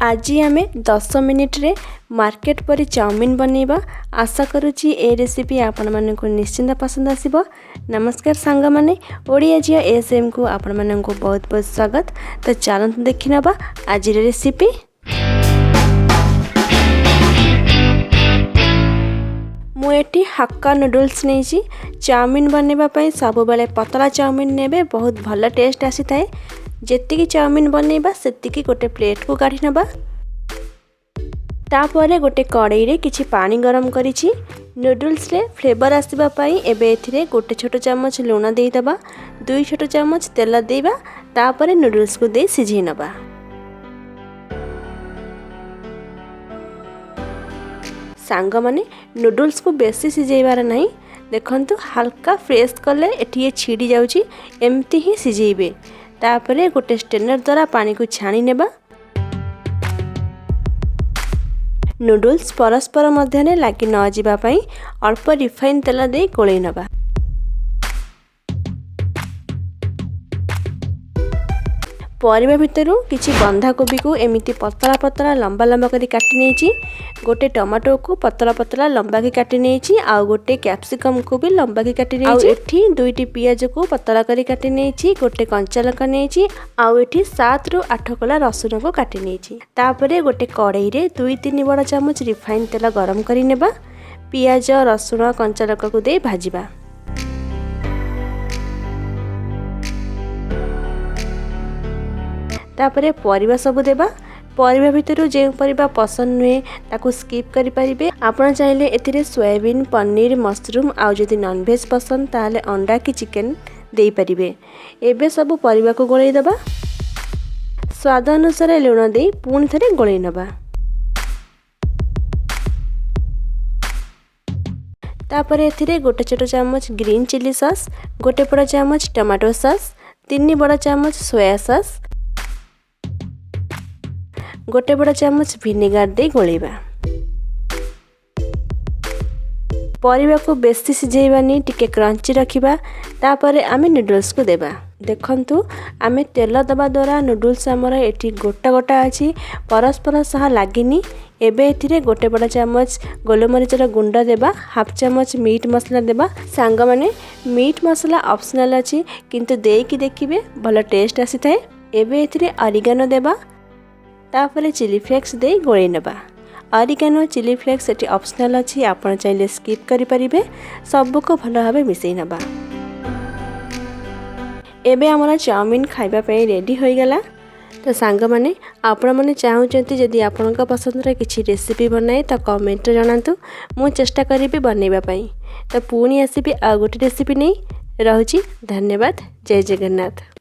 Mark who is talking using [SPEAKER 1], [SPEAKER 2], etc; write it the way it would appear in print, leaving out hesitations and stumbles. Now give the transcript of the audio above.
[SPEAKER 1] आज आम 10 मिनिट रे मार्केट परी चाउमिन बनैबा। आशा करुच्ची ए रेसिपी आपण मानक निश्चिंत पसंद आसीबो। नमस्कार सांग माने ओडियाजियाएसएम को आपण मानक बहुत बहुत स्वागत। तो चलते देखि नबा आज रेसिपी। मुएटी हक्का नूडल्स नहीं चाउमिन बनैबा पई सब बेले पतला चाउमिन नेबे बहुत भल टेस्ट आसी थाए। जेतिकी चाउमिन बनैबा सेतिकी गोटे प्लेट को काढ़ी नबा। तापरे गोटे कड़ाई रे किछि पानी गरम करिछि। नूडल्स रे फ्लेवर आसीबा पई एबे एथिरे गोटे छोटो चम्मच लूण देई दबा, 2 छोटो चम्मच तेल देबा, तापरे नूडल्स को दे सिझै नबा। सांग माने नूडल्स को बेसी सिझैबार नहीं। देखंतु हल्का फ्रेश कले एठी छिड़ी जाउची, एमती ही सिझैबे। तापरे गोटे स्ट्रेनर द्वारा पानी को छाणी नेबा। नूडल्स परस्पर मध्य लगी न जिबा पई अल्प रिफाइन तेल दे गोळै नबा। परिबा भितरु किछि बंधा कोबी को एमिति पतला पतला लंबा लंबा करी काटि नेछि। गोटे टमाटो को पतला पतला लंबा की काटि नेछि। आ गोटे कैप्सिकम को भी लंबा की काटि नेछि। एठी 2टी पियाज को पतला करी काटि नेछि। गोटे कंचा लंका नेछि। आ एठी 7 रु 8 कला रसुन को काटि नेछि। तापरे गोटे कड़ाई रे 2-3 बड़ चम्मच रिफाइन तेल गरम करि नेबा। पियाज रसुन कंचा लंका को दे भाजिबा। तापरे परिबा सब देबा। परिबा भितरु जे परिबा पसंद नुहे ताकू स्किप करि परिबे। आपण चाहिले एथिरे सोयाबीन, पनीर, मशरूम आ जदि नॉन वेज पसंद ताले अंडा की चिकन देई परिबे। एबे सब परिबा को गोळै दबा। स्वाद अनुसार लूण देई पुणी थरे गोळै नबा। तापरे एथिरे गोटे छोटो चम्मच ग्रीन चिली सॉस, गोटे बड़ चम्मच टमाटो सॉस, 3 बड़ चम्मच सोया सॉस, गोटे बड़ चम्मच विनेगार दे गोळैबा। परिबा को बेसी सिझैबानी, टिके क्रंची रखिबा। तापरे आमे नूडल्स को देबा। देखंतु आमे तेल दबा द्वारा नूडल्स हमर एठी गोटा गोटा अछि, परस्पर सह लागिनी। एबे एथिरे गोटे बड़ चम्मच गोलमरिचर गुंड देबा, हाफ चम्मच मीट मसला देबा। सांग माने मीट मसला ऑप्शनल अछि, किंतु देकी देखिबे भल टेस्ट आसी थाए। एबे एथिरे ऑरिगेनो देबा। तापरे चिली फ्लेक्स दे गोळै नबा। ऑरिगेनो चिली फ्लेक्स एटी ऑप्शनल अछि, आपण चाहिले स्किप करि परिबे। सब को भल भाबे मिसै नबा। एबे हमरा चाउमिन खाइबा पई रेडी होई गेला। तो सांग माने आपण माने चाहूचंती जदि आपनका पसंद रे किछि रेसिपी बनाए तो कमेंट रे जणांतु। मु चेष्टा करिबे बनैबा पई। तो पुणी आसीबे आ गोटे रेसिपी नै। रहूची धन्यवाद। जय जगन्नाथ।